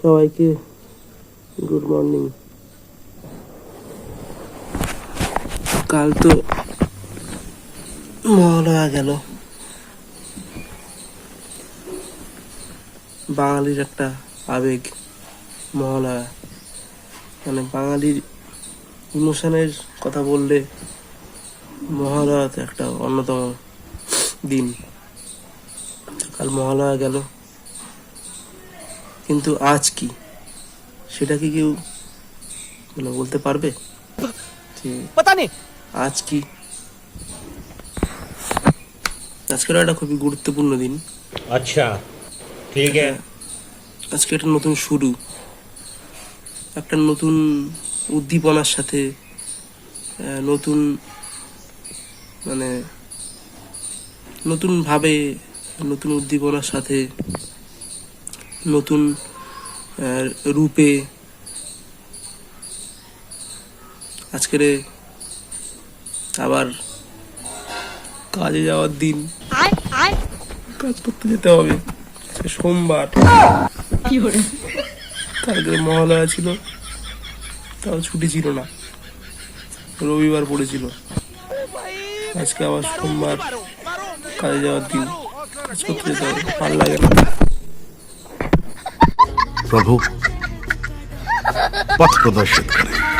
সবাইকে good morning. কাল তো মহালয়া গেল, বাঙালির একটা আবেগ মহালয়া। মানে বাঙালির ইমোশনের কথা বললে মহালয়া তো একটা অন্যতম দিন। কাল মহালয়া গেল, কিন্তু আজ কি, সেটা কি কেউ বলতে পারবে যে আজ কি? আজকের একটা খুবই গুরুত্বপূর্ণ দিন। আচ্ছা, ঠিক আছে। আজকে একটা নতুন শুরু, একটা নতুন উদ্দীপনার সাথে, নতুন মানে নতুন ভাবে, নতুন উদ্দীপনার সাথে, নতুন রূপে আজকের আবার কাজে যাওয়ার দিন, কাজ করতে যেতে হবে। সোমবার, কালকে মহালয়া ছিল, তাও ছুটি ছিল না, রবিবার পড়েছিল। আজকে আবার সোমবার, কাজে যাওয়ার দিন, কাজ করতে যেতে হবে, ভালো লাগে না। प्रभु पथ प्रदर्शित करें।